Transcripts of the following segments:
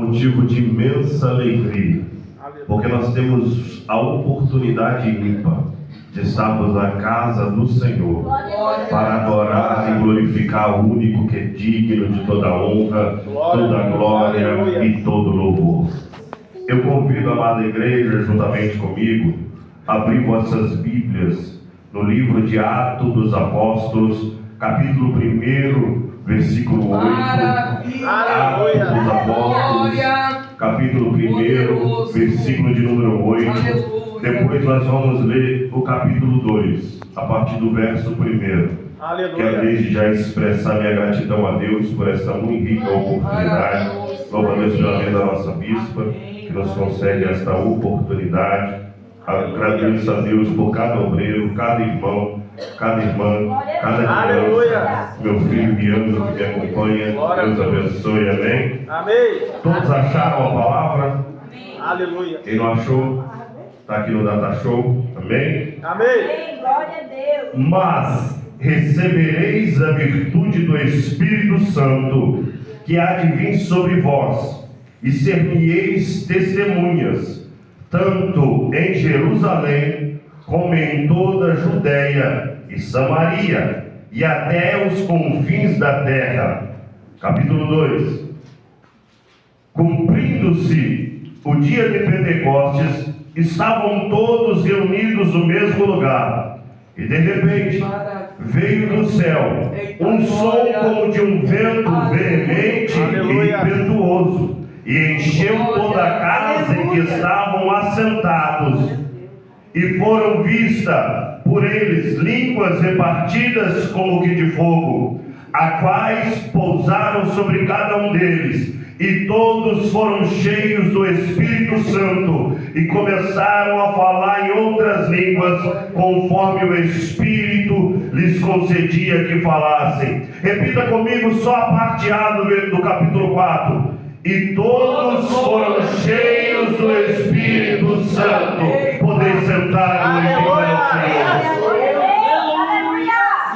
motivo de imensa alegria, porque nós temos a oportunidade ímpar de estarmos na casa do Senhor para adorar e glorificar o único que é digno de toda honra, toda glória e todo louvor. Eu convido a amada igreja, juntamente comigo, a abrir vossas Bíblias no livro de Atos dos Apóstolos, capítulo 1, versículo 8. Atos dos Apóstolos, capítulo 1, versículo de número 8. Depois nós vamos ler o capítulo 2, a partir do verso 1. Quero desde já expressar minha gratidão a Deus por essa muito rica oportunidade. Louvo a Deus pela vida da nossa bispa, que nos concede esta oportunidade. Agradeço a Deus por cada obreiro, cada irmão, cada irmã, cada criança, meu filho Guiano que me acompanha. Deus abençoe, amém? Amém. Todos acharam a palavra? Aleluia. Quem não achou, está aqui no Data Show, amém? Amém. Glória a Deus. Mas recebereis a virtude do Espírito Santo, que há de vir sobre vós, e ser-me-eis testemunhas, tanto em Jerusalém, como em toda a Judéia e Samaria, e até os confins da terra. Capítulo 2. Cumprindo-se o dia de Pentecostes, estavam todos reunidos no mesmo lugar, e de repente veio do céu um som como de um vento veemente e impetuoso, e encheu toda a casa em que estavam assentados, e foram vistas por eles línguas repartidas como que de fogo, a quais pousaram sobre cada um deles, e todos foram cheios do Espírito Santo, e começaram a falar em outras línguas, conforme o Espírito lhes concedia que falassem. Repita comigo só a parte A do capítulo 4. E todos foram cheios do Espírito Santo. Podeis sentar e glorificar o Senhor.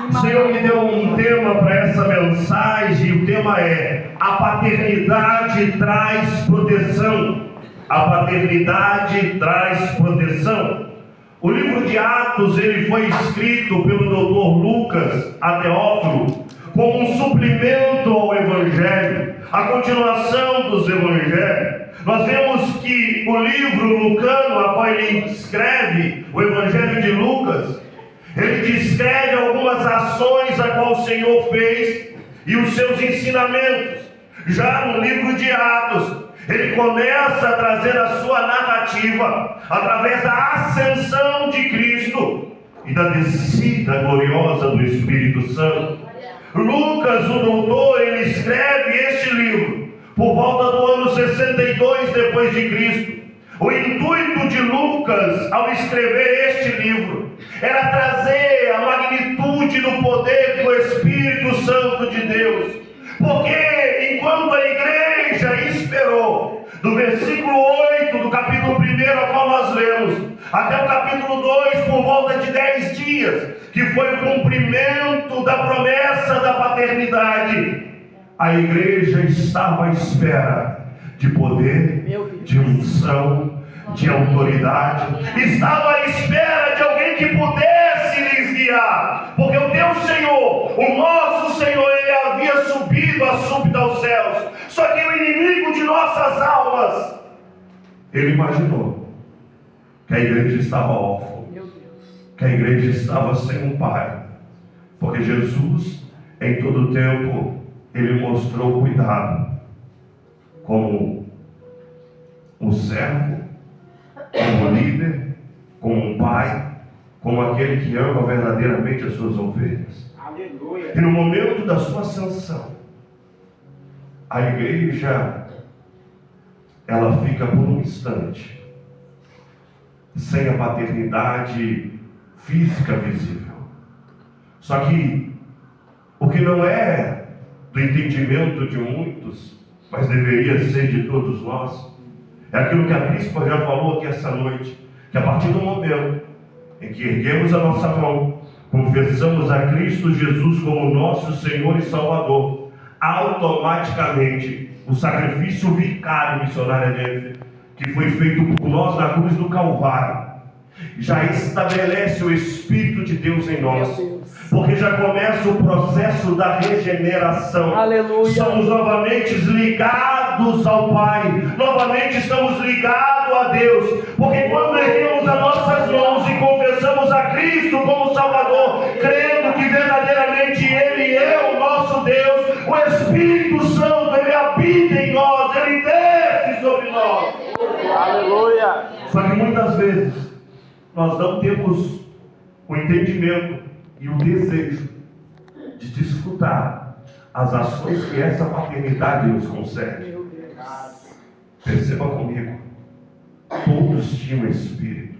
O Senhor me deu um tema para essa mensagem. O tema é: a paternidade traz proteção. A paternidade traz proteção. O livro de Atos ele foi escrito pelo Dr. Lucas a Teófilo como um suplemento ao Evangelho, a continuação dos Evangelhos. Nós vemos que o livro lucano, a qual ele escreve, o Evangelho de Lucas, ele descreve algumas ações a qual o Senhor fez e os seus ensinamentos. Já no livro de Atos, ele começa a trazer a sua narrativa através da ascensão de Cristo e da descida gloriosa do Espírito Santo. Lucas, o doutor, ele escreve este livro por volta do ano 62 depois de Cristo. O intuito de Lucas ao escrever este livro era trazer a magnitude do poder do Espírito Santo de Deus, porque enquanto a igreja esperou, do versículo 8 do capítulo 1 ao qual nós lemos, até o capítulo 2, por volta de 10 dias, que foi o cumprimento da promessa da paternidade, a igreja estava à espera de poder, de unção, de autoridade, estava à espera de alguém que pudesse lhes guiar, porque o teu Senhor, o nosso Senhor, ele havia subido a súbita aos céus, só que o inimigo de nossas almas, ele imaginou que a igreja estava órfã, que a igreja estava sem um pai, porque Jesus, em todo o tempo, ele mostrou cuidado, como um servo, como um líder, como um pai, como aquele que ama verdadeiramente as suas ovelhas. Aleluia. E no momento da sua ascensão, a igreja, ela fica por um instante sem a paternidade física visível. Só que o que não é do entendimento de muitos, mas deveria ser de todos nós, é aquilo que a bispa já falou aqui essa noite, que a partir do momento em que erguemos a nossa mão, confessamos a Cristo Jesus como nosso Senhor e Salvador, automaticamente o sacrifício vicário, missionária Jennifer, que foi feito por nós na cruz do Calvário, já estabelece o Espírito de Deus em nós, porque já começa o processo da regeneração. Aleluia. Somos novamente ligados ao Pai, novamente estamos ligados a Deus, porque quando erguemos as nossas mãos e confessamos a Cristo como Salvador, crendo que verdadeiramente Ele é o nosso Deus, o Espírito Santo, Ele habita em nós, Ele desce sobre nós. Aleluia. Só que muitas vezes nós não temos o entendimento e o desejo de desfrutar as ações que essa paternidade nos concede. Perceba comigo, todos tinham Espírito,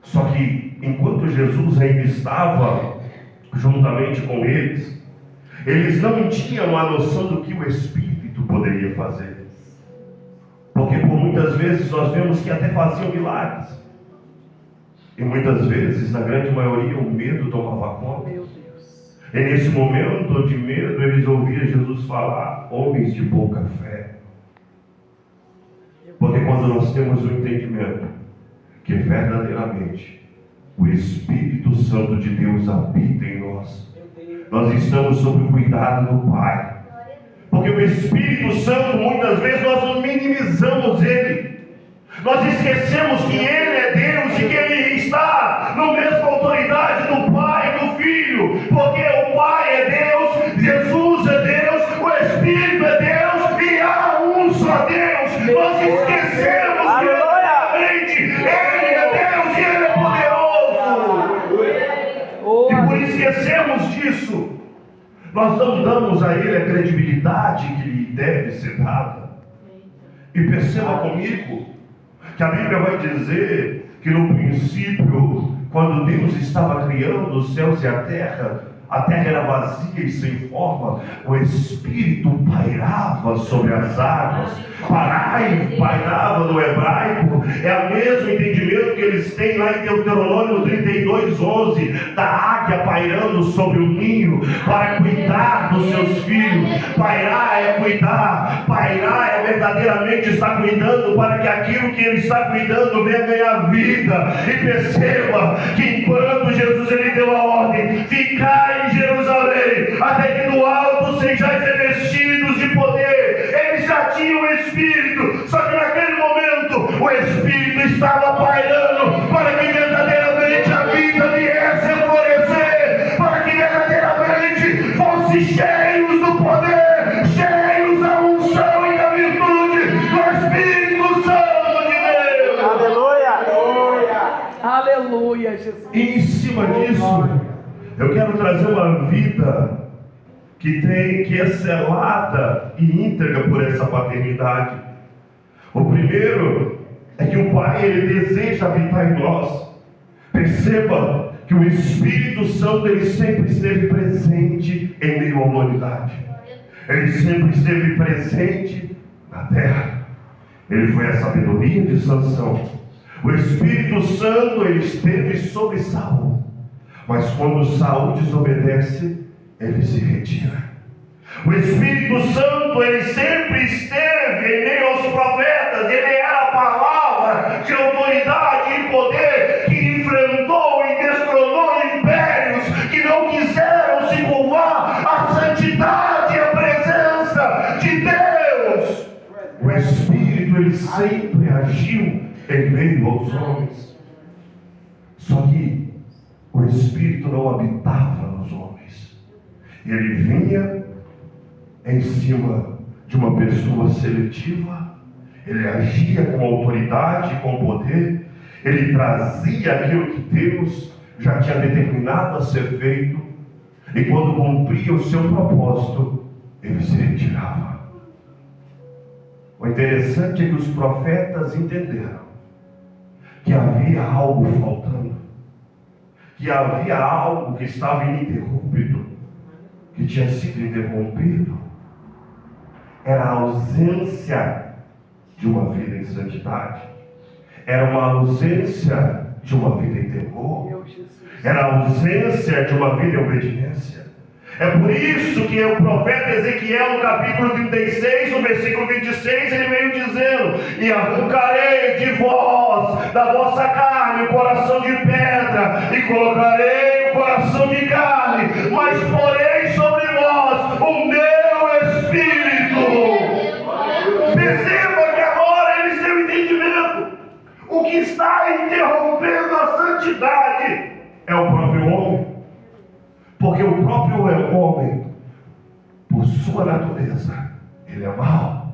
só que enquanto Jesus ainda estava juntamente com eles, eles não tinham a noção do que o Espírito poderia fazer, porque por muitas vezes nós vemos que até faziam milagres, e muitas vezes, na grande maioria, o medo tomava conta. Meu Deus. E nesse momento de medo, eles ouviam Jesus falar: homens de pouca fé. Porque quando nós temos o entendimento que verdadeiramente o Espírito Santo de Deus habita em nós, nós estamos sob o cuidado do Pai. Porque o Espírito Santo, muitas vezes, nós minimizamos Ele. Nós esquecemos que Ele é Deus e que Ele está na mesma autoridade do Pai e do Filho, porque o Pai é Deus, Jesus é Deus, o Espírito é Deus e há um só Deus. Nós esquecemos que verdadeiramente Ele é Deus e Ele é poderoso. E por esquecermos disso, nós não damos a Ele a credibilidade que lhe deve ser dada. E perceba comigo que a Bíblia vai dizer que no princípio, quando Deus estava criando os céus e a terra era vazia e sem forma, o Espírito pairava sobre as águas. Pairava no hebraico é o mesmo entendimento que eles têm lá em Deuteronômio 32:11, da águia pairando sobre o ninho para cuidar dos seus filhos. Pairar é cuidar, pairar é verdadeiramente estar cuidando para que aquilo que ele está cuidando venha ganhar vida. E perceba que enquanto Jesus ele deu a ordem, ficar em Jerusalém, até que do alto sejais revestidos de poder, eles já tinham o Espírito, só que naquele momento o Espírito estava pairando para que verdadeiramente a vida viesse a florescer, para que verdadeiramente fossem cheios do poder, cheios da unção e da virtude do Espírito Santo de Deus. Aleluia. Aleluia, Jesus. E em cima disso, eu quero trazer uma vida que é selada e íntegra por essa paternidade. O primeiro é que o Pai ele deseja habitar em nós. Perceba que o Espírito Santo ele sempre esteve presente em meio à humanidade. Ele sempre esteve presente na terra. Ele foi a sabedoria de Sansão. O Espírito Santo ele esteve sobre Saul. Mas quando Saul desobedece, ele se retira. O Espírito Santo, ele sempre esteve em meio aos profetas. Ele era a palavra de autoridade e poder que enfrentou e destronou impérios que não quiseram se curvar à santidade e à presença de Deus. O Espírito, ele sempre agiu em meio aos homens. Só que o Espírito não habitava nos homens. Ele vinha em cima de uma pessoa seletiva, ele agia com autoridade, com poder, ele trazia aquilo que Deus já tinha determinado a ser feito, e quando cumpria o seu propósito, ele se retirava. O interessante é que os profetas entenderam que havia algo faltando, que havia algo que estava ininterrupto, que tinha sido interrompido. Era a ausência de uma vida em santidade, era uma ausência de uma vida em temor, era a ausência de uma vida em obediência, É por isso que o profeta Ezequiel, no capítulo 36, no versículo 26, ele veio dizendo: e arrancarei de vós, da vossa carne, o coração de pedra, e colocarei o coração de carne, mas porei sobre vós o meu espírito. Perceba que agora eles têm o entendimento. O que está interrompendo a santidade é o próprio homem. Porque o próprio homem, por sua natureza, ele é mau.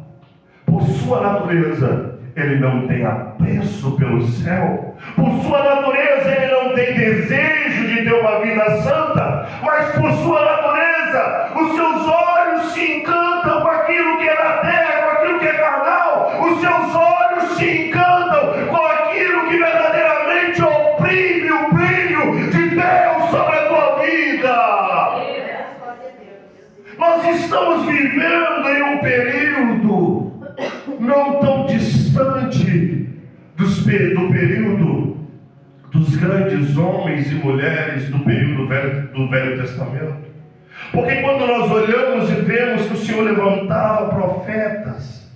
Por sua natureza, ele não tem apreço pelo céu. Por sua natureza, ele não tem desejo de ter uma vida santa. Mas por sua natureza, os seus olhos se encantam com aquilo que é da terra, com aquilo que é carnal. Os seus olhos se encantam com aquilo que verdadeiramente oprime o brilho de Deus sobre a tua vida. Nós estamos vivendo em um período não tão distante do período dos grandes homens e mulheres do período do Velho Testamento. Porque quando nós olhamos e vemos que o Senhor levantava profetas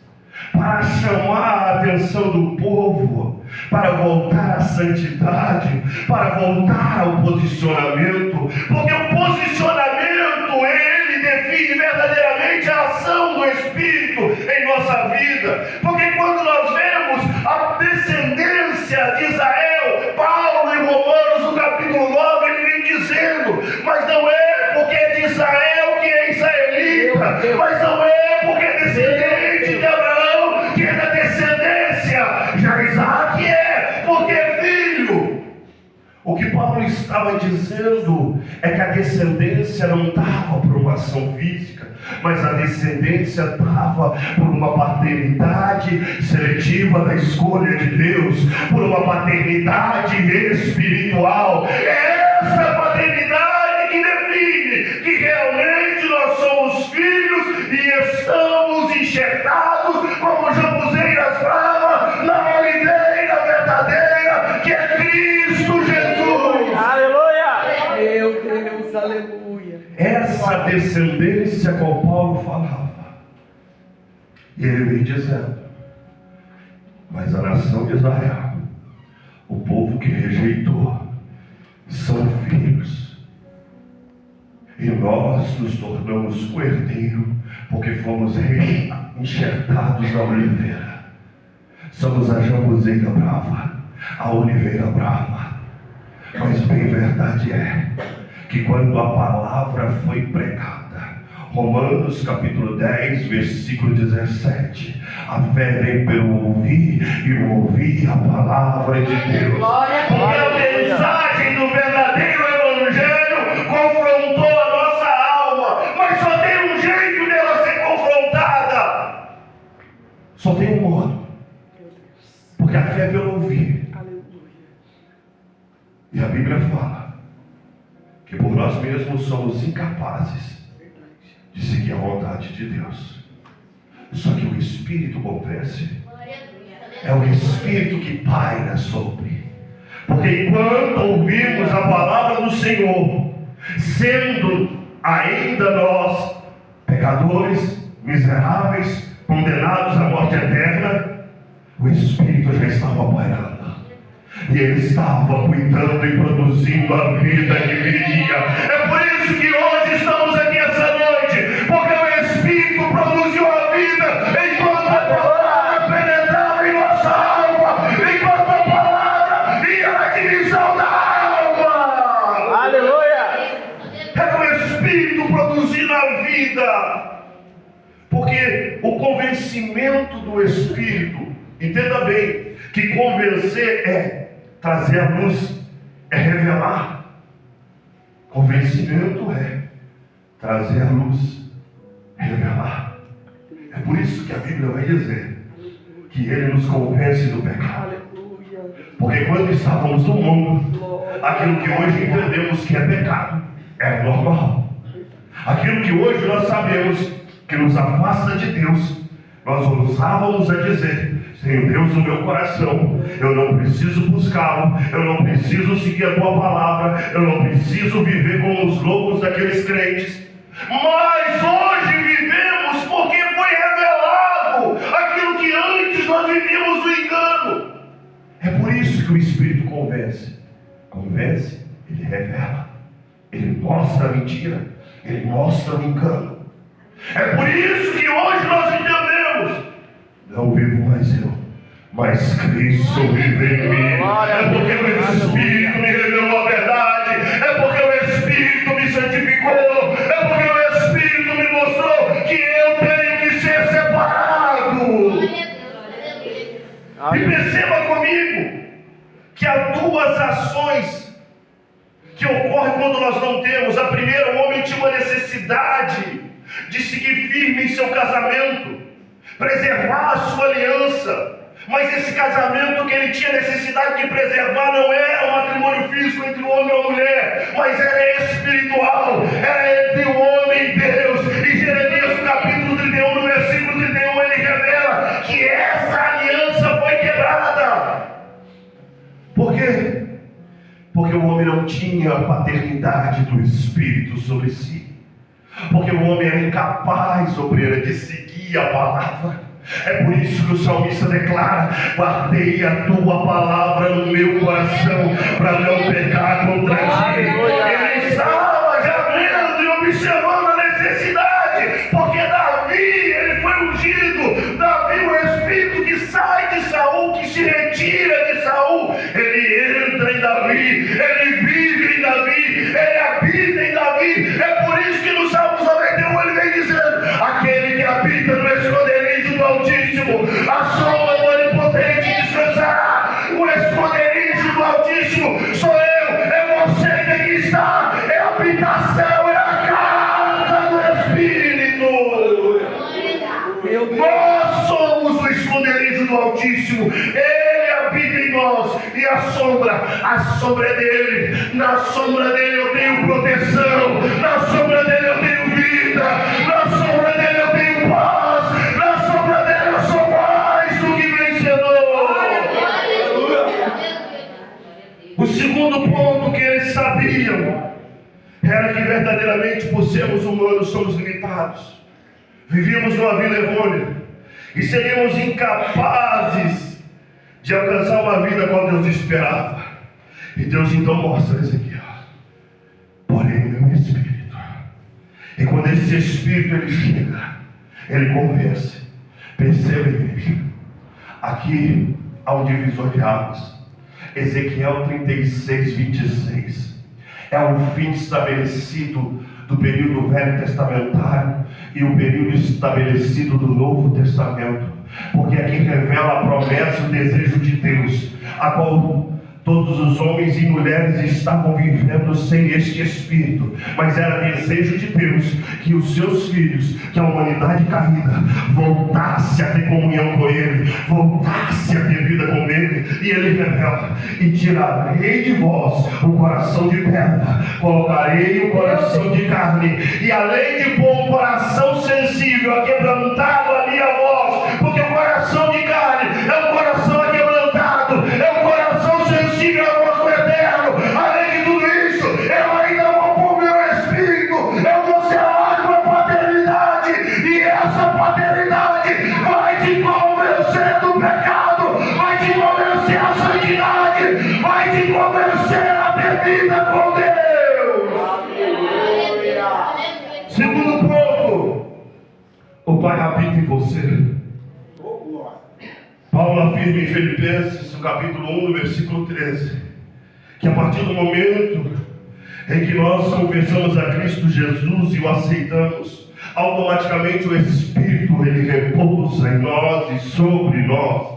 para chamar a atenção do povo, para voltar à santidade, para voltar ao posicionamento, porque o posicionamento, ele define verdadeiramente a ação do Espírito em nossa vida. Porque quando nós vemos a descendência de Israel, Paulo em Romanos no capítulo 9, ele vem dizendo: mas não é porque é de Israel que é israelita, mas não é porque é descendente de Abraão que é da descendência, já Isaac é, porque é filho. O que Paulo estava dizendo é que a descendência não estava por uma ação física, mas a descendência estava por uma paternidade seletiva da escolha de Deus, por uma paternidade espiritual. É essa paternidade que define que realmente nós somos filhos e estamos enxertados como jambuzeiras bravas na oliveira verdadeira, que é Cristo Jesus. Aleluia! Meu Deus, aleluia. Essa descendência com Paulo falava. E ele vem dizendo: mas a nação de Israel, o povo que rejeitou, são filhos. E nós nos tornamos coerdeiro, porque fomos enxertados na oliveira. Somos a jambuzeira brava, a oliveira brava. Mas bem verdade é que quando a palavra foi pregada, Romanos capítulo 10, versículo 17, a fé vem pelo ouvir e o ouvir a palavra de Deus. Porque a mensagem do verdadeiro evangelho confrontou a nossa alma, mas só tem um jeito dela ser confrontada, só tem um modo, porque a fé é pelo ouvir. E a Bíblia fala que por nós mesmos somos incapazes de seguir a vontade de Deus. Só que o Espírito convence. É o Espírito que paira sobre. Porque enquanto ouvimos a palavra do Senhor, sendo ainda nós pecadores, miseráveis, condenados à morte eterna, o Espírito já estava pairando. E ele estava cuidando e produzindo a vida que viria. É por isso que hoje estamos aqui essa noite, porque o Espírito produziu a vida enquanto a palavra penetrava em nossa alma, enquanto a palavra ia na divisão da alma. Aleluia! É o Espírito produzindo a vida, porque o convencimento do Espírito, entenda bem, que convencer é trazer a luz, é revelar. Convencimento é trazer a luz, revelar. É por isso que a Bíblia vai dizer que Ele nos convence do pecado. Porque quando estávamos no mundo, aquilo que hoje entendemos que é pecado é normal. Aquilo que hoje nós sabemos que nos afasta de Deus, nós ousávamos a dizer: tenho Deus no meu coração, eu não preciso buscá-lo, eu não preciso seguir a tua palavra, eu não preciso viver como os loucos daqueles crentes. Mas hoje vivemos porque foi revelado aquilo que antes nós vivíamos no engano. É por isso que o Espírito convence. Convence, ele revela, ele mostra a mentira, ele mostra o engano. É por isso que hoje nós entendemos: não vivo mais eu, mas Cristo vive em mim. É porque o Espírito me revelou a verdade, é porque o Espírito me santificou, é porque o Espírito me mostrou que eu tenho que ser separado. E perceba comigo que há duas ações que ocorrem quando nós não temos. A primeira, o homem tinha uma necessidade de seguir firme em seu casamento, preservar a sua aliança. Mas esse casamento que ele tinha necessidade de preservar não era um matrimônio físico entre o homem e a mulher, mas era espiritual, era entre o homem e Deus. E Jeremias, no capítulo 31, no versículo 31, ele revela que essa aliança foi quebrada. Por quê? Porque o homem não tinha a paternidade do Espírito sobre si. Porque o homem era incapaz, obreira, de seguir a palavra. É por isso que o salmista declara: guardei a tua palavra no meu coração, para não pecar contra ti. Ele estava já vendo e observando a necessidade, porque Davi, ele foi ungido. Davi, o Espírito que sai de Saul, que se retira de Saul, ele entra em Davi, ele vive em Davi, ele habita em Davi. É por isso que no Salmo 91 ele vem dizendo: aquele que habita no esconderijo do Altíssimo, a sombra do Onipotente descansará. O esconderijo do Altíssimo sou eu, é você que aqui está, é a habitação, é a casa do Espírito. Nós somos o esconderijo do Altíssimo, ele habita em nós, e a sombra é dele. Na sombra dele eu tenho proteção, na sombra dele eu tenho vida, na sombra dele eu tenho paz, na sombra dele eu sou mais do que vencedor. O segundo ponto que eles sabiam era que verdadeiramente, por sermos humanos, somos limitados. Vivíamos uma vida errônea e seríamos incapazes de alcançar uma vida qual Deus esperava. E Deus então mostra a Ezequiel: porém o meu Espírito. E quando esse Espírito ele chega, ele convence. Perceba, igreja, aqui há um divisor de águas. Ezequiel 36, 26 é o fim estabelecido do período velho testamentário e o período estabelecido do Novo Testamento, porque aqui revela a promessa e o desejo de Deus, a qual todos os homens e mulheres estavam vivendo sem este Espírito, mas era desejo de Deus que os seus filhos, que a humanidade caída, voltasse a ter comunhão com Ele, voltasse a ter vida com Ele. E Ele revela: e tirarei de vós o coração de pedra, colocarei o coração de carne, e além de pôr um coração sensível, aquebrantado a minha voz, porque o coração de carne é um coração aquebrantado, é um coração sensível à voz do Eterno. Além de tudo isso, eu ainda vou pôr meu Espírito, eu vou selar com a paternidade, e essa paternidade vai te convencer do pecado, vai te convencer à santidade, vai te convencer a ter vida com Deus. Segundo ponto, o Pai habita em você. Paulo afirma em Filipenses, no capítulo 1, no versículo 13, que a partir do momento em que nós confessamos a Cristo Jesus e o aceitamos, automaticamente o Espírito ele repousa em nós e sobre nós.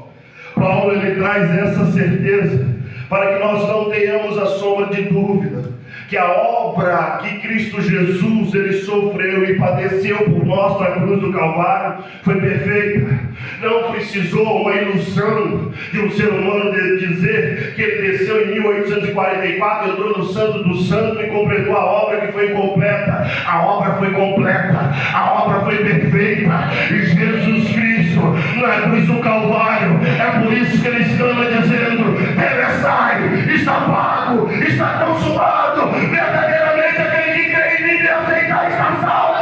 Paulo ele traz essa certeza para que nós não tenhamos a sombra de dúvida que a obra que Cristo Jesus ele sofreu e padeceu por nós na cruz do Calvário foi perfeita. Não precisou uma ilusão de um ser humano de dizer que ele desceu em 1844, entrou no Santo do Santo e completou a obra que foi incompleta. A obra foi completa, a obra foi perfeita, e Jesus Cristo na cruz do Calvário, é por isso que ele exclama dizendo: Telestai, está pago, está consumado. Verdadeiramente aquele que crê em mim e aceitar está salvo.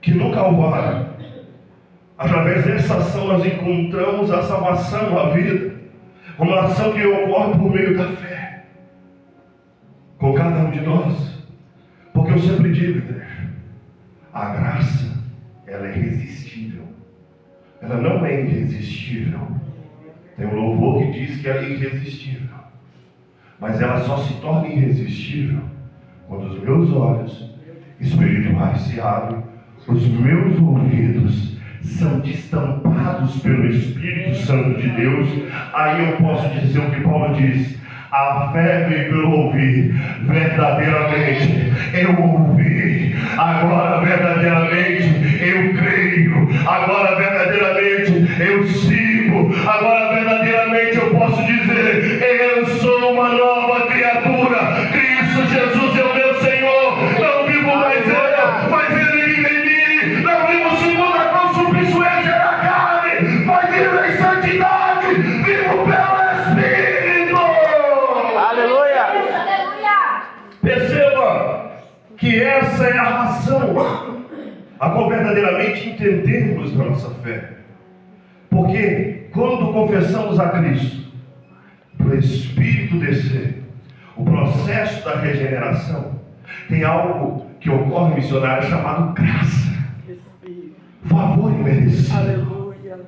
que no Calvário, através dessa ação, nós encontramos a salvação, a vida, uma ação que ocorre por meio da fé, com cada um de nós. Porque eu sempre digo, igreja, a graça, ela é irresistível, ela não é irresistível. Tem um louvor que diz que ela é irresistível, mas ela só se torna irresistível quando os meus olhos espirituais se abrem, os meus ouvidos são destampados pelo Espírito Santo de Deus. Aí eu posso dizer o que Paulo diz: a fé vem pelo ouvir. Verdadeiramente eu ouvi, agora verdadeiramente eu creio, agora verdadeiramente eu sigo, agora verdadeiramente eu posso dizer: eu sou uma nova criatura, Cristo Jesus é o meu Senhor, não vivo mais eu, mas Ele vive em mim, não vivo segundo a concupiscência da carne, mas vivo em santidade, vivo pelo Espírito. Aleluia. Perceba que essa é a razão a qual verdadeiramente entendemos da nossa fé. Porque quando confessamos a Cristo, o Espírito descer, o processo da regeneração, tem algo que ocorre, missionário, chamado graça, favor imerecido. Aleluia.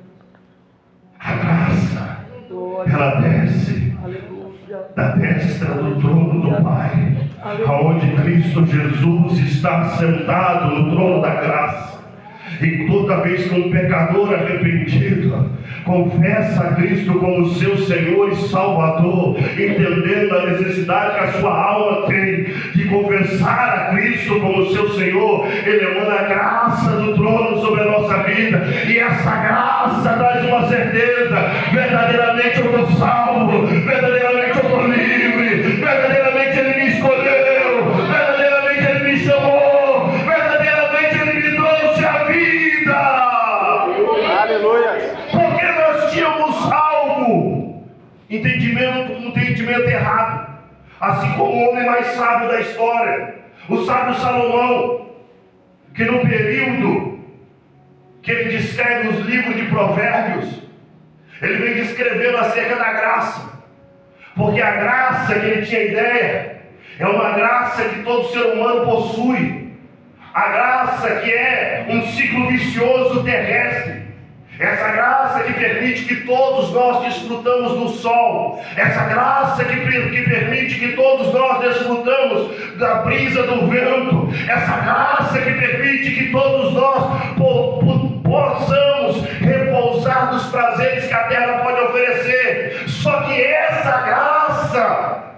A graça, Glória. ela desce Aleluia. da destra do trono do Pai, aonde Cristo Jesus está sentado no trono da graça. E toda vez que um pecador arrependido confessa a Cristo como seu Senhor e Salvador, entendendo a necessidade que a sua alma tem de confessar a Cristo como seu Senhor, Ele emana a graça do trono sobre a nossa vida, e essa graça traz uma certeza: verdadeiramente eu estou salvo, verdadeiramente eu estou livre, verdadeiramente Ele me escolheu, verdadeiramente Ele me chamou, verdadeiramente Ele me trouxe a vida. Aleluia. Porque nós tínhamos algo, um entendimento errado. Assim como o homem mais sábio da história, o sábio Salomão, que no período que ele descreve os livros de Provérbios, ele vem descrevendo acerca da graça. Porque a graça que ele tinha ideia é uma graça que todo ser humano possui. A graça que é um ciclo vicioso terrestre. Essa graça que permite que todos nós desfrutamos do sol. Essa graça que permite que todos nós desfrutamos da brisa do vento. Essa graça que permite que todos nós possamos repousar dos prazeres que a terra pode oferecer. Só que essa graça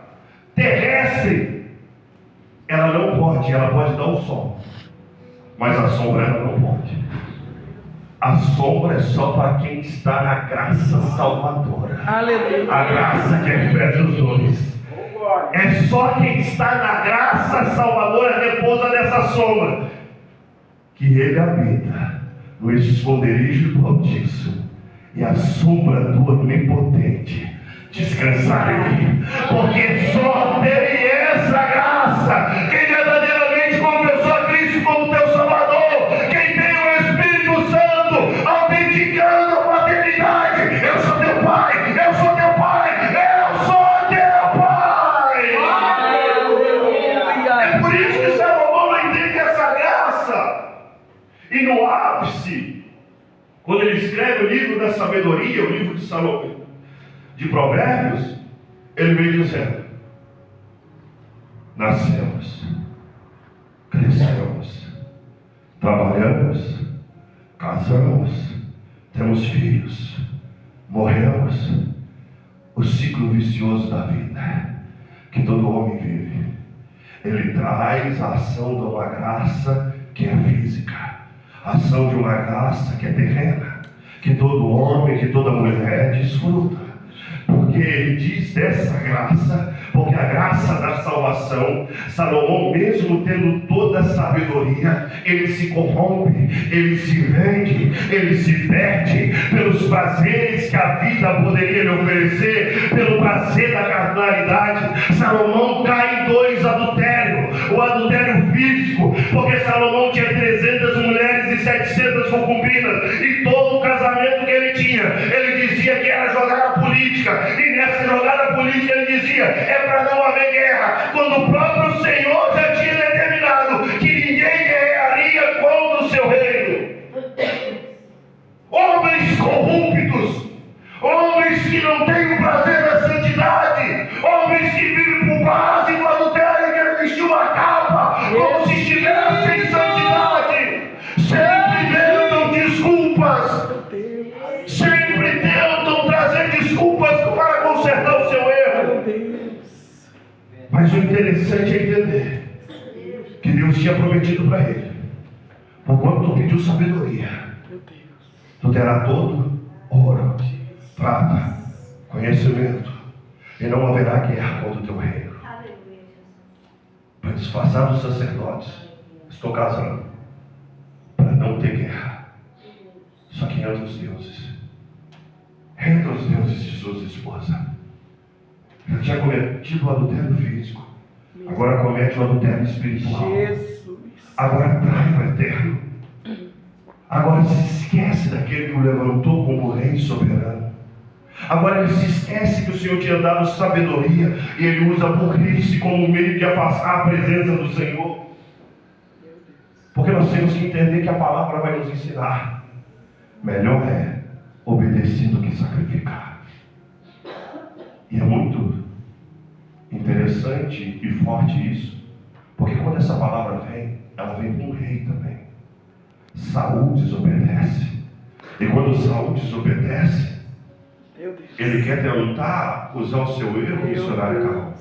terrestre, ela pode dar o sol, mas a sombra ela não pode. A sombra é só para quem está na graça salvadora. Aleluia. A graça que é Efésios 2. É só quem está na graça salvadora repousa nessa sombra, que ele habita no esconderijo do Altíssimo, e a sombra do Onipotente descansar em mim. Porque só tem essa graça quem verdadeiramente confessou a Cristo como teu Salvador, quem tem o Espírito Santo autenticando a paternidade. Eu sou teu Pai, eu sou teu Pai, eu sou teu Pai. Aleluia. É por isso que Salomão não entende essa graça. E no ápice, quando ele escreve o livro da sabedoria, o livro de Salomão, de Provérbios, ele vem dizendo: nascemos, crescemos, trabalhamos, casamos, temos filhos, morremos. O ciclo vicioso da vida que todo homem vive, ele traz a ação de uma graça que é física, a ação de uma graça que é terrena, que todo homem, que toda mulher desfruta. Porque ele diz dessa graça, porque a graça da salvação, Salomão, mesmo tendo toda a sabedoria, ele se corrompe, ele se vende, ele se perde pelos prazeres que a vida poderia lhe oferecer, pelo prazer da carnalidade. Salomão cai em 2 adultérios, o adultério físico, porque Salomão tinha 300 mulheres para não haver guerra, quando o próprio Senhor já tinha determinado que ninguém guerrearia contra o seu reino. Homens corruptos, homens que não têm o prazer da santidade, homens que vivem por base do adultério e querem vestir uma capa como se estivessem em santidade, sempre tentam desculpas, sempre tentam trazer desculpas para consertar o seu erro. Mas o interessante é entender que Deus tinha prometido para ele: porquanto tu pediu sabedoria, tu terás todo ouro, prata, conhecimento, e não haverá guerra contra o teu reino. Para disfarçar dos sacerdotes, estou casando, para não ter guerra. Só que entre os deuses, de suas esposas, já tinha cometido o adultério físico, agora comete o adultério espiritual. Agora trai o eterno. Agora se esquece daquele que o levantou como rei soberano. Agora ele se esquece que o Senhor tinha dado sabedoria e ele usa a burrice como meio de afastar a presença do Senhor. Porque nós temos que entender que a palavra vai nos ensinar: melhor é obedecer do que sacrificar. E é muito interessante e forte isso, porque quando essa palavra vem, ela vem para um rei também. Saul desobedece, e quando Saul desobedece, ele quer tentar usar o seu erro, missionário Carol,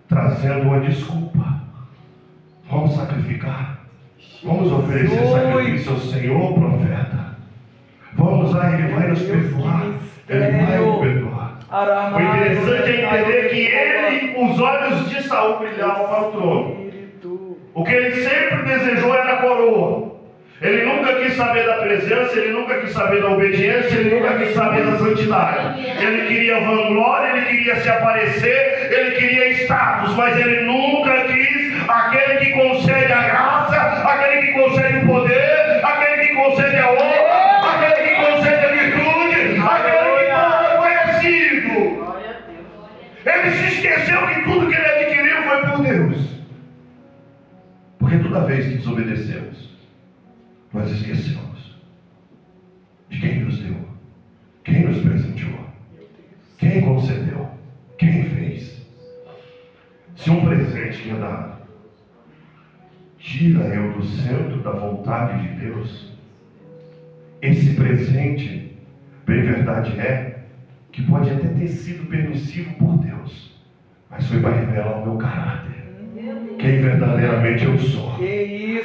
trazendo uma desculpa. Vamos sacrificar, vamos oferecer sacrifício ao Senhor, profeta. Vamos lá, ele vai nos perdoar, ele vai nos perdoar. O interessante é entender que os olhos de Saul brilhavam para o trono. O que ele sempre desejou era a coroa. Ele nunca quis saber da presença, ele nunca quis saber da obediência, ele nunca quis saber da santidade. Ele queria vanglória, ele queria se aparecer, ele queria status, mas ele nunca quis aquele que concede a graça, aquele que concede o poder, aquele que concede a honra, aquele que concede a virtude, aquele que torna conhecido. Ele se esqueceu que tudo que ele adquiriu foi por Deus. Porque toda vez que desobedecemos, nós esquecemos de quem nos deu, quem nos presenteou, quem concedeu, quem fez. Se um presente que é dado tira eu do centro da vontade de Deus, esse presente, bem verdade é, que pode até ter sido permissivo por Deus, mas foi para revelar o meu caráter, quem verdadeiramente eu sou.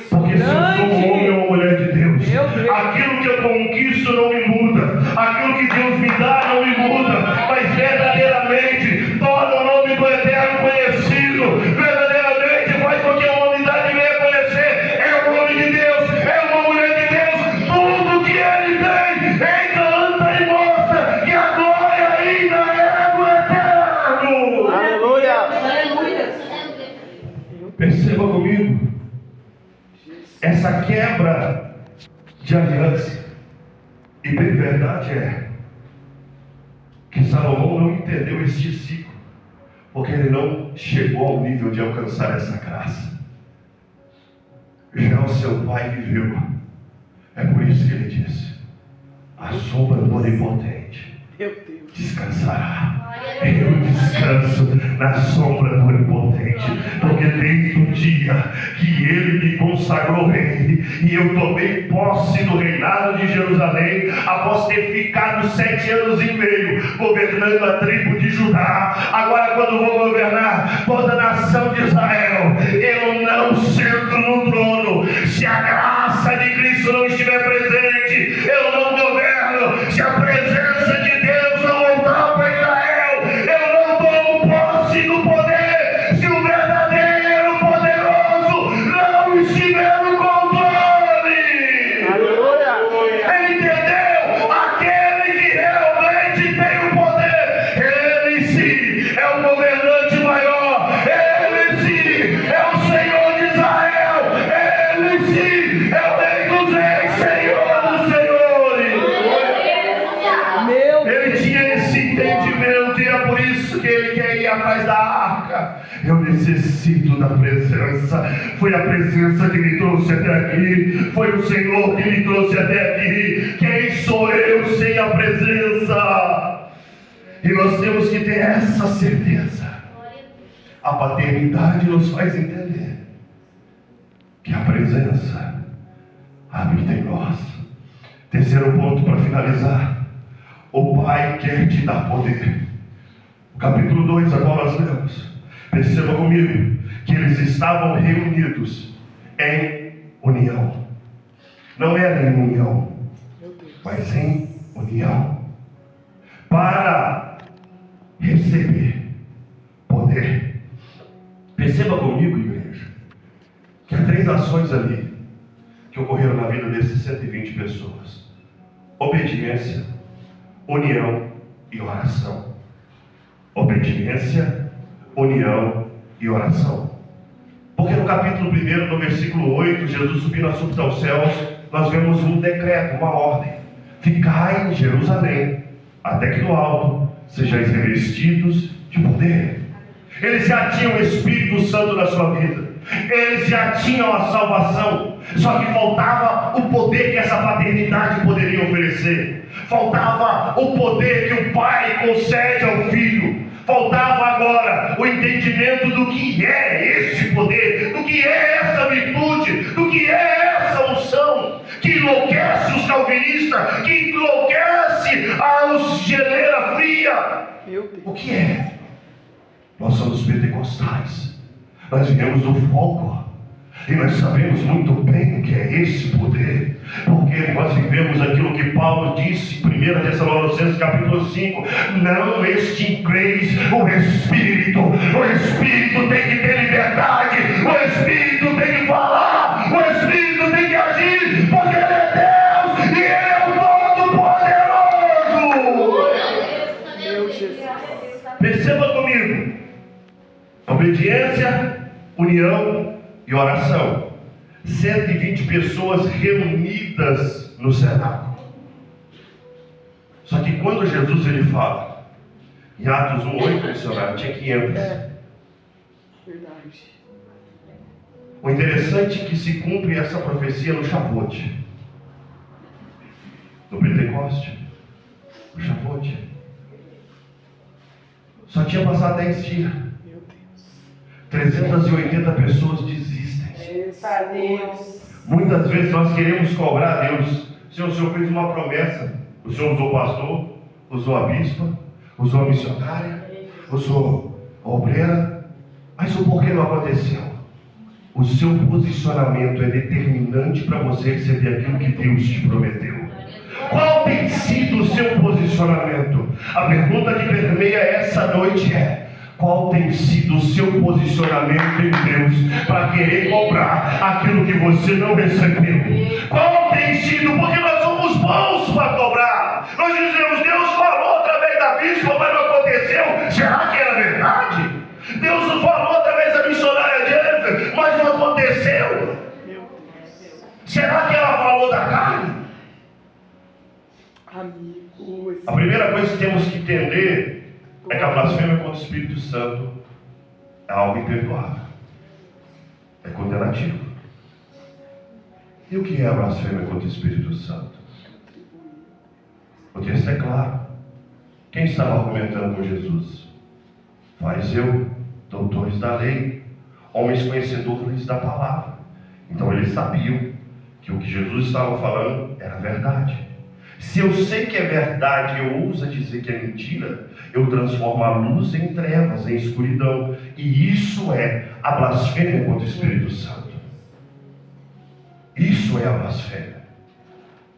Porque se eu sou um homem ou uma mulher de Deus, aquilo que eu conquisto não me muda, aquilo que Deus me dá não me muda, mas verdadeiramente torna o nome do Eterno conhecido, verdadeiramente faz com que a humanidade venha conhecer: é o nome de Deus, é uma mulher de Deus, tudo que ele tem, encanta e mostra que a glória ainda é do Eterno. Aleluia. Perceba comigo essa quebra de aliança. E bem verdade é que Salomão não entendeu este ciclo, porque ele não chegou ao nível de alcançar essa graça. Já o seu pai viveu. É por isso que ele disse: a sombra do Onipotente descansará. Eu descanso na sombra do Onipotente, porque desde o dia que ele me consagrou rei e eu tomei posse do reinado de Jerusalém, após ter ficado 7 anos e meio governando a tribo de Judá, agora quando vou governar toda a nação de Israel, eu não sento no trono se a graça de Cristo não estiver presente. Eu não governo se a presença de Deus não voltar para Israel. Eu não tomo posse do poder se o verdadeiro poderoso não estiver no controle. Ele entendeu? Aquele que realmente tem o poder, ele sim é o governante maior. fraca, eu necessito da presença. Foi a presença que me trouxe até aqui, foi o Senhor que me trouxe até aqui. Quem sou eu sem a presença? E nós temos que ter essa certeza. A paternidade nos faz entender que a presença habita em nós. Terceiro ponto para finalizar: o Pai quer te dar poder. O capítulo 2, agora nós lemos. Perceba comigo que eles estavam reunidos em união. Não era em união, mas em união, para receber poder. Perceba comigo, igreja, que há 3 ações ali que ocorreram na vida desses 120 pessoas: obediência, união e oração. Obediência, união e oração. Porque no capítulo 1, no versículo 8, Jesus subindo a súbito aos céus, nós vemos um decreto, uma ordem: ficai em Jerusalém, até que do alto sejais revestidos de poder. Eles já tinham o Espírito Santo na sua vida, eles já tinham a salvação, só que faltava o poder que essa paternidade poderia oferecer. Faltava o poder que o Pai concede ao Filho. Faltava agora o entendimento do que é esse poder, do que é essa virtude, do que é essa unção que enlouquece os calvinistas, que enlouquece aos geleira fria. O que é? Nós somos pentecostais, nós viemos do fogo, e nós sabemos muito bem o que é esse poder, porque nós vivemos aquilo que Paulo disse em 1 Tessalonicenses capítulo 5: não extingueis o Espírito tem que ter liberdade, o Espírito tem que falar, o Espírito tem que agir, porque Ele é Deus e Ele é o Todo-Poderoso. Perceba comigo: obediência, união e oração. 120 pessoas reunidas no cenáculo. Só que quando Jesus ele fala, em Atos 1:8, missionário, tinha 500. Verdade. O interessante é que se cumpre essa profecia no Shavuot, no Pentecoste, no Shavuot. Só tinha passado 10 dias. 380 pessoas desistem. Deus. Muitas vezes nós queremos cobrar a Deus. Senhor, o Senhor fez uma promessa. O Senhor usou o pastor, usou a bispa, usou a missionária, usou a obreira. Mas o porquê não aconteceu? O seu posicionamento é determinante para você receber aquilo que Deus te prometeu. Qual tem sido o seu posicionamento? A pergunta que permeia essa noite é: qual tem sido o seu posicionamento em Deus para querer cobrar aquilo que você não recebeu? Qual tem sido? Porque nós somos bons para cobrar. Nós dizemos: Deus falou através da bispa, mas não aconteceu. Será que era verdade? Deus nos falou através da missionária Jennifer, mas não aconteceu. Será que ela falou da carne? Amigo, A primeira coisa que temos que entender é que a blasfêmia contra o Espírito Santo é algo imperdoável, é condenativo. E o que é a blasfêmia contra o Espírito Santo? O texto é claro. Quem estava argumentando com Jesus? Fariseu, doutores da lei, homens conhecedores da palavra. Então eles sabiam que o que Jesus estava falando era verdade. Se eu sei que é verdade e eu ouso dizer que é mentira, eu transformo a luz em trevas, em escuridão. E isso é a blasfêmia contra o Espírito Santo. Isso é a blasfêmia.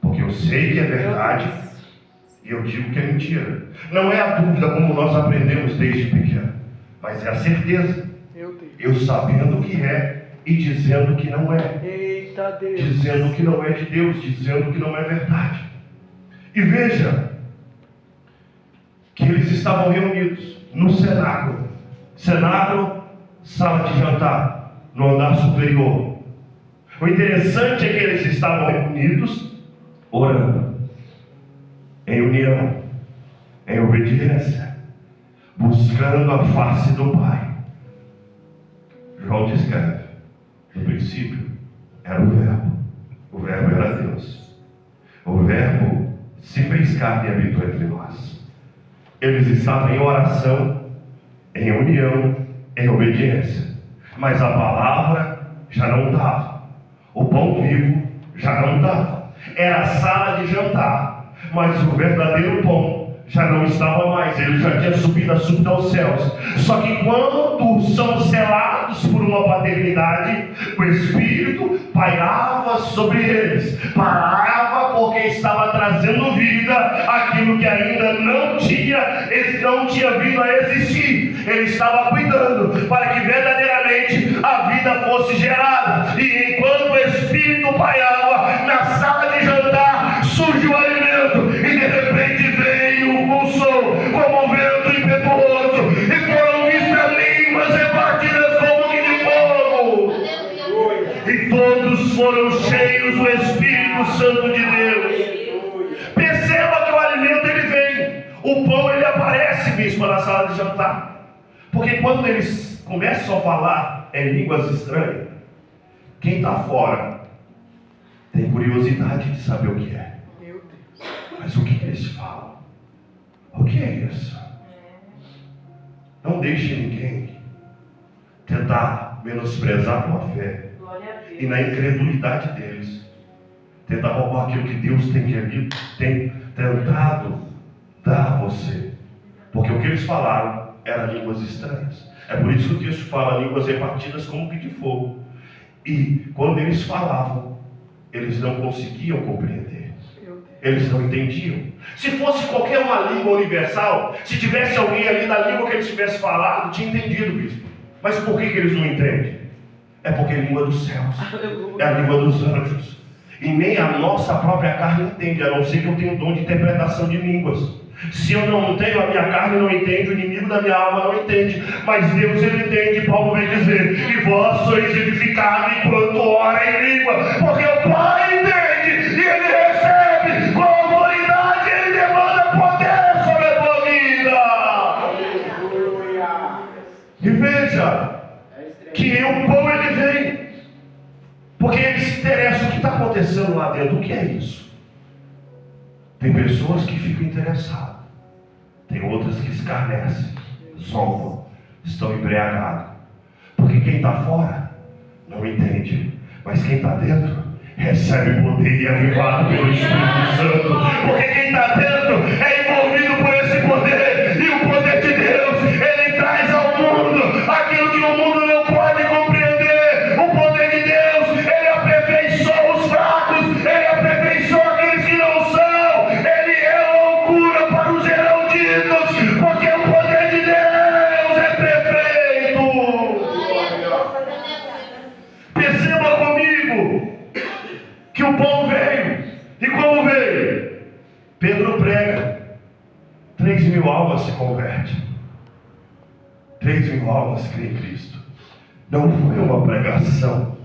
Porque eu sei que é verdade e eu digo que é mentira. Não é a dúvida como nós aprendemos desde pequeno, mas é a certeza. Eu sabendo que é e dizendo que não é. Eita Deus. Dizendo que não é de Deus, dizendo que não é verdade. E veja que eles estavam reunidos no cenáculo. Cenáculo, sala de jantar, no andar superior. O interessante é que eles estavam reunidos, orando, em união, em obediência, buscando a face do Pai. João descreve: no princípio era o Verbo era Deus, o Verbo se fez carne e habitou entre nós. Eles estavam em oração, em união, em obediência, mas a palavra já não dava, o pão vivo já não dava, era a sala de jantar, mas o verdadeiro pão já não estava mais, ele já tinha subido aos céus. Só que quando somos selados por uma paternidade, o Espírito pairava sobre eles, parava porque estava trazendo vida aquilo que ainda não tinha vindo a existir. Ele estava cuidando para que verdadeiramente a vida fosse gerada. E enquanto o Espírito pairava na sala de jantar, surge o alimento, e de repente veio um som como um vento impetuoso, e foram vistas línguas repartidas como que de fogo, e todos foram cheios do Espírito Santo de Deus. Perceba que o alimento ele vem, o pão ele aparece, bispo, na sala de jantar, porque quando eles começam a falar em línguas estranhas, quem está fora tem curiosidade de saber o que é. Mas o que eles falam? O que é isso? Não deixe ninguém tentar menosprezar tua fé e na incredulidade deles tentar roubar aquilo que Deus tem tentado dar a você, porque o que eles falaram eram línguas estranhas. É por isso que o texto fala línguas repartidas como que de fogo, e quando eles falavam, eles não conseguiam compreender, eles não entendiam. Se fosse qualquer uma língua universal, se tivesse alguém ali da língua que eles tivessem falado, tinha entendido, bispo. Mas por que eles não entendem? É porque é a língua dos céus, é a língua dos anjos, e nem a nossa própria carne entende, a não ser que eu tenha o dom de interpretação de línguas. Se eu não tenho, a minha carne não entende, o inimigo da minha alma não entende, mas Deus ele entende. Paulo vai dizer: e vós sois edificados enquanto ora em língua, porque o Pai entende, e ele recebe com autoridade, ele demanda poder sobre a tua vida. E veja que o pão ele vem, porque ele se interessa o que está acontecendo lá dentro. O que é isso? Tem pessoas que ficam interessadas, tem outras que escarnecem, zombam, estão embriagados, porque quem está fora não entende, mas quem está dentro recebe poder e é avivado pelo Espírito Santo, porque quem está dentro é envolvido por esse poder, e o poder de Deus ele traz ao mundo aquilo que o mundo não pode compreender. O poder de Deus ele aperfeiçoa os fracos, ele aperfeiçoa aqueles que não são, ele é loucura para os eruditos, porque o poder de Deus é perfeito. Perceba comigo que o pão veio, e como veio? Pedro prega, 3.000 almas se convertem, 3.000 almas creem em Cristo. Não foi uma pregação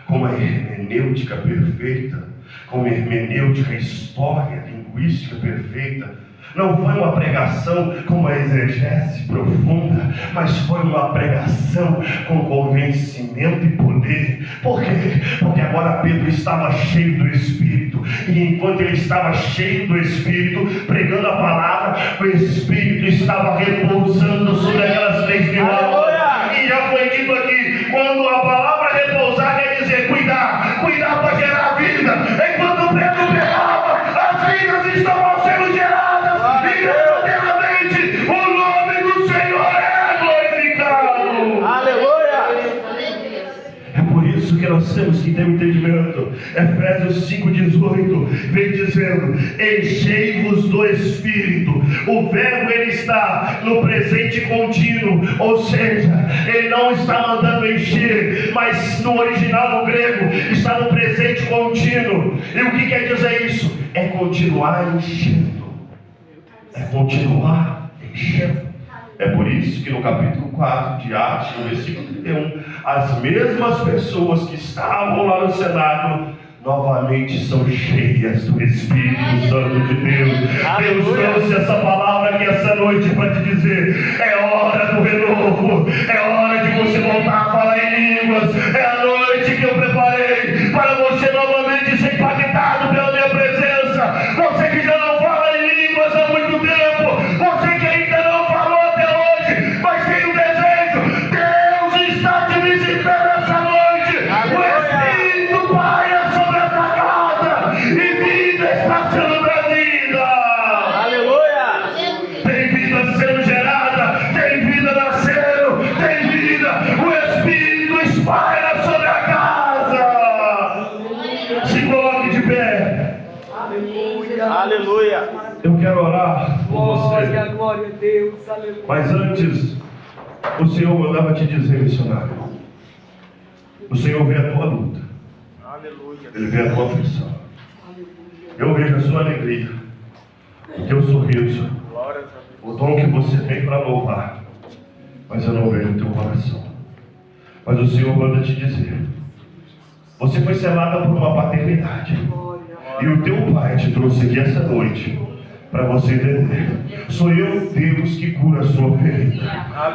com uma hermenêutica perfeita, com uma hermenêutica, história, linguística perfeita. Não foi uma pregação com uma exegese profunda, mas foi uma pregação com convencimento e poder. Por quê? Porque agora Pedro estava cheio do Espírito, e enquanto ele estava cheio do Espírito, pregando a palavra, o Espírito estava repousando sobre aquelas 3.000 almas. E já foi dito aqui, quando a palavra repousar quer dizer cuidar para gerar vida. Enquanto Pedro pregava, as vidas estavam sendo geradas, e verdadeiramente o nome do Senhor é glorificado. Aleluia! É por isso que nós temos que ter um entendimento. Efésios 5,18 vem dizendo: enchei-vos do Espírito. O verbo ele está no presente contínuo, ou seja, ele não está mandando encher, mas no original, no grego, está no presente contínuo. E o que quer dizer isso? É continuar enchendo, é continuar enchendo. É por isso que no capítulo 4 de Atos, no versículo 31, as mesmas pessoas que estavam lá no cenáculo novamente são cheias do Espírito Santo de Deus. Deus trouxe essa palavra aqui essa noite para te dizer: é hora do renovo, é hora de você voltar a falar em língua. paira sobre a casa. Se coloque de pé. Aleluia. Aleluia. Eu quero orar por Glória, você. glória a Deus. Aleluia. Mas antes, o Senhor mandava te dizer, missionário, o Senhor vê a tua luta. Aleluia. Ele vê a tua aflição. Eu vejo a sua alegria, o teu sorriso, Glória a Deus. o dom que você tem para louvar. Mas eu não vejo o teu coração. Mas o Senhor manda te dizer, você foi selada por uma paternidade. E o teu pai te trouxe aqui essa noite para você entender. Sou eu, Deus, que cura a sua ferida.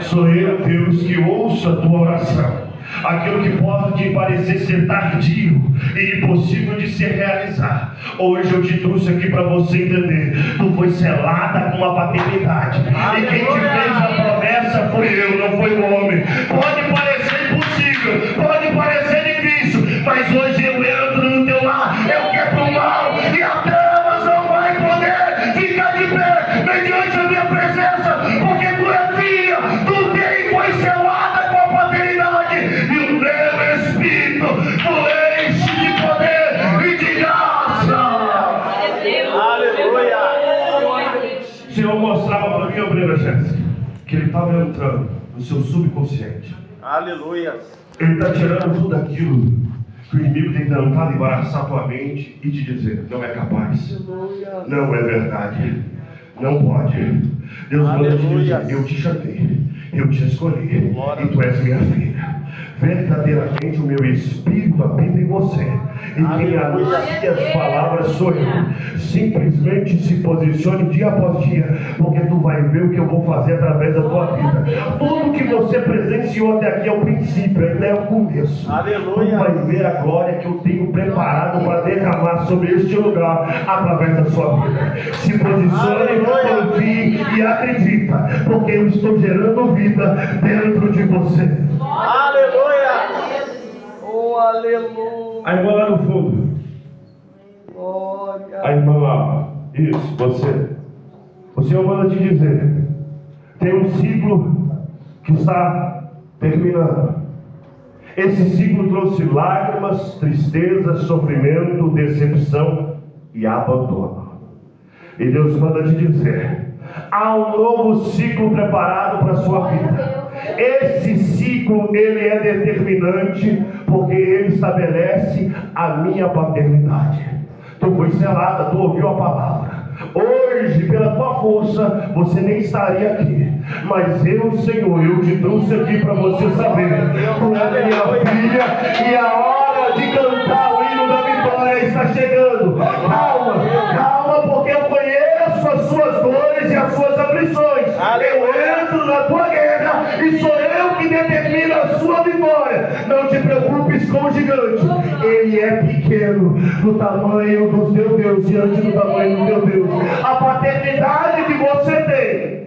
Sou eu, Deus, que ouço a tua oração. Aquilo que pode te parecer ser tardio e impossível de se realizar, hoje eu te trouxe aqui para você entender. Tu foi selada com a paternidade. E quem te fez a promessa foi eu, não foi o homem. Pode parecer impossível, pode parecer difícil, mas hoje eu entro no teu lar, eu quebro o mal e a trevas não vai poder ficar de pé mediante a minha presença, porque tu é filha, tu tem, foi selada com a paternidade, e o meu Espírito tu enche de poder e de graça. Aleluia. O Senhor mostrava para mim, obreira Jéssica, que Ele estava entrando no seu subconsciente. Aleluia. Ele está tirando tudo aquilo que o inimigo tem tentado embaraçar a tua mente e te dizer, não é capaz, não é verdade, não pode. Deus manda te dizer, eu te chamei, eu te escolhi, e tu és minha filha. Verdadeiramente o meu Espírito habita em você, e quem anuncia as palavras sou eu. Simplesmente se posicione dia após dia, porque tu vai ver o que eu vou fazer através da tua vida. Tudo que você presenciou até aqui é o princípio, ainda é o começo. Aleluia. Tu vai ver a glória que eu tenho preparado para derramar sobre este lugar através da sua vida. Se posicione, confie e acredita, porque eu estou gerando vida dentro de você. Aleluia. Oh, aleluia. A irmã lá no fundo, Glória. a irmã lá, isso, você. O Senhor manda te dizer, tem um ciclo que está terminando. Esse ciclo trouxe lágrimas, tristeza, sofrimento, decepção e abandono. E Deus manda te dizer, há um novo ciclo preparado para a sua vida. Esse ciclo, ele é determinante, porque ele estabelece a minha paternidade. Tu foi selada, tu ouviu a palavra. Hoje, pela tua força, você nem estaria aqui. Mas eu, Senhor, eu te trouxe aqui para você saber. Tu é minha filha e a hora de cantar o hino da vitória está chegando. Calma, calma, porque eu conheço as suas dores e as suas aflições. Eu entro na tua guerra e sou eu que determino a sua vitória. Não te preocupes com o gigante. Ele é pequeno no tamanho do teu Deus, diante do tamanho do teu Deus. A paternidade que você tem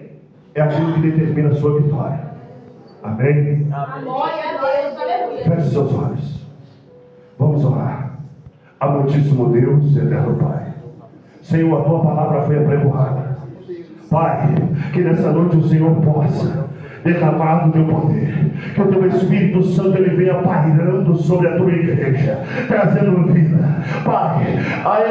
é aquilo que determina a sua vitória. Amém? Glória a Deus, aleluia. Feche seus olhos. Vamos orar. Amantíssimo Deus, eterno Pai, Senhor, a tua palavra foi apregoada. Pai, que nessa noite o Senhor possa derramar do teu poder, que o teu Espírito Santo ele venha pairando sobre a tua igreja, trazendo vida. Pai,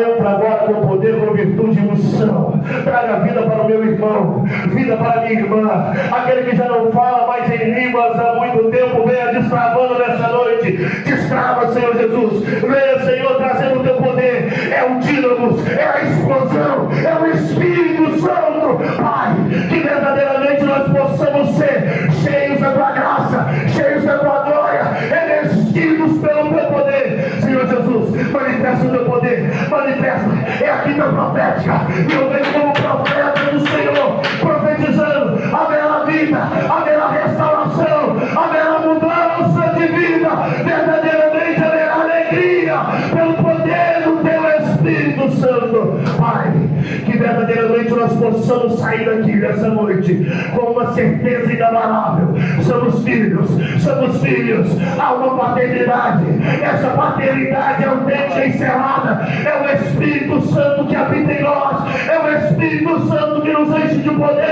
entra agora com poder, com virtude e unção. Traga vida para o meu irmão, vida para a minha irmã, aquele que já não fala mais em línguas há muito tempo, venha destravando nessa noite. Destrava, Senhor Jesus. Venha, Senhor, trazendo o teu poder. É o dínamo, é a explosão, é o Espírito Santo. Pai, que verdadeiramente nós possamos ser cheios da tua graça, cheios da tua glória, revestidos pelo teu poder. Senhor Jesus, manifesta o teu poder, manifesta. É a quinta profética, e eu venho como profeta do Senhor, profetizando: haverá vida, haverá restauração, haverá mudança de vida, verdadeiramente haverá alegria pelo poder do teu Espírito Santo. Pai, que verdadeiramente nós possamos sair daqui nessa noite com uma certeza inabalável: somos filhos, há uma paternidade. Essa paternidade autêntica e selada é o Espírito Santo que habita em nós, é o Espírito Santo que nos enche de poder,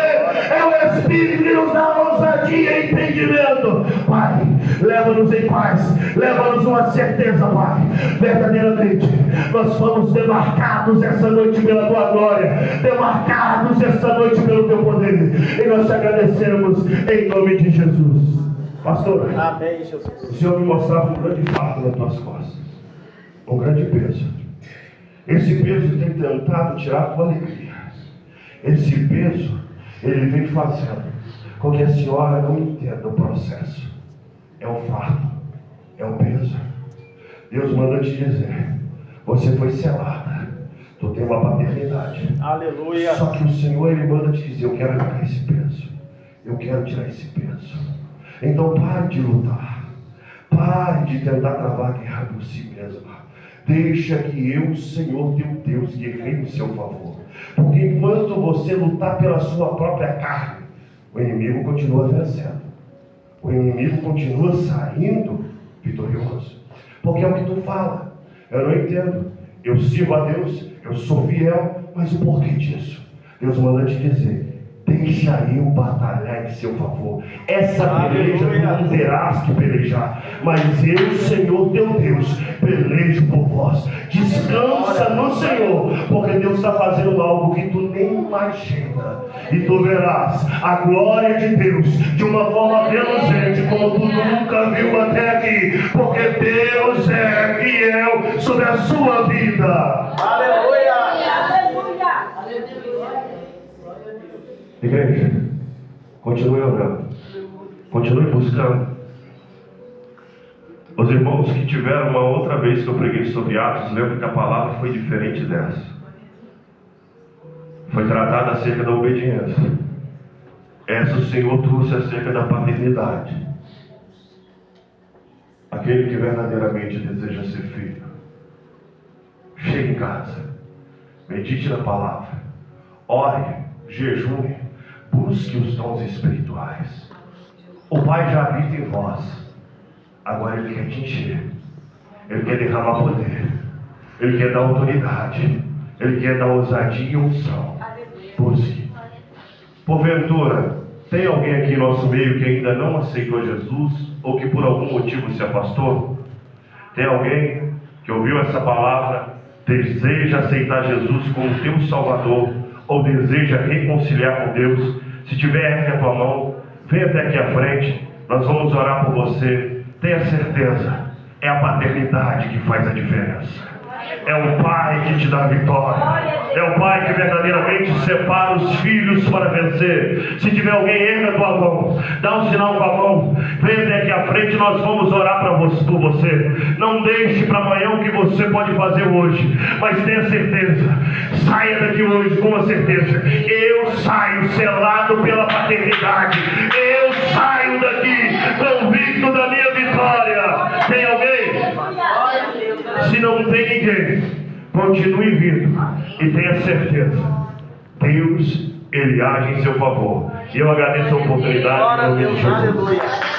é o Espírito que nos dá ousadia e entendimento. Pai, leva-nos em paz, leva-nos uma certeza, Pai. Verdadeiramente, nós fomos demarcados essa noite pela Tua glória, demarcados essa noite pelo Teu poder, e nós te agradecemos em nome de Jesus. Pastor, Amém, Jesus. o Senhor me mostrava um grande fardo nas tuas costas, um grande peso. Esse peso tem tentado tirar a tua alegria. Esse peso, ele vem fazendo com que a senhora não entenda o processo. É o fardo, é o peso. Deus manda te dizer: você foi selada, tu tem uma paternidade. Aleluia. Só que o Senhor, ele manda te dizer: eu quero tirar esse peso, eu quero tirar esse peso. Então pare de lutar, pare de tentar travar a guerra por si mesma. Deixa que eu, Senhor teu Deus, guerreie em seu favor. Porque enquanto você lutar pela sua própria carne, o inimigo continua vencendo, o inimigo continua saindo vitorioso. Porque é o que tu fala: eu não entendo, eu sirvo a Deus, eu sou fiel, mas o porquê disso? Deus manda te dizer: deixa eu batalhar em seu favor. Essa peleja tu não terás que pelejar, mas eu, Senhor teu Deus, pelejo por vós. Descansa no Senhor, porque Deus está fazendo algo que tu nem imagina, e tu verás a glória de Deus de uma forma reluzente como tu nunca viu até aqui, porque Deus é fiel sobre a sua vida. Aleluia. Igreja, continue orando, continue buscando. Os irmãos que tiveram uma outra vez que eu preguei sobre Atos, lembro que a palavra foi diferente dessa. Foi tratada acerca da obediência. Essa o Senhor trouxe acerca da paternidade. Aquele que verdadeiramente deseja ser filho, chegue em casa, medite na palavra, ore, jejue, busque os dons espirituais. O Pai já habita em vós. Agora Ele quer te encher. Ele quer derramar poder. Ele quer dar autoridade. Ele quer dar ousadia e unção. Busque. Porventura, tem alguém aqui em nosso meio que ainda não aceitou Jesus, ou que por algum motivo se afastou? Tem alguém que ouviu essa palavra, deseja aceitar Jesus como teu Salvador, ou deseja reconciliar com Deus? Se tiver aqui a tua mão, vem até aqui à frente, nós vamos orar por você. Tenha certeza, é a paternidade que faz a diferença. É o Pai que te dá a vitória. É o Pai que verdadeiramente separa os filhos para vencer. Se tiver alguém, erga a tua mão, dá um sinal com a mão, vem até aqui à frente, nós vamos orar por você. Não deixe para amanhã o que você pode fazer hoje, mas tenha certeza, saia daqui hoje com a certeza: eu saio selado pela paternidade, eu saio daqui convicto da minha vitória. Tem alguém? Se não tem ninguém, continue vindo e tenha certeza, Deus, Ele age em seu favor. E eu agradeço a oportunidade. Glória a Em nome de Deus. Jesus. Aleluia.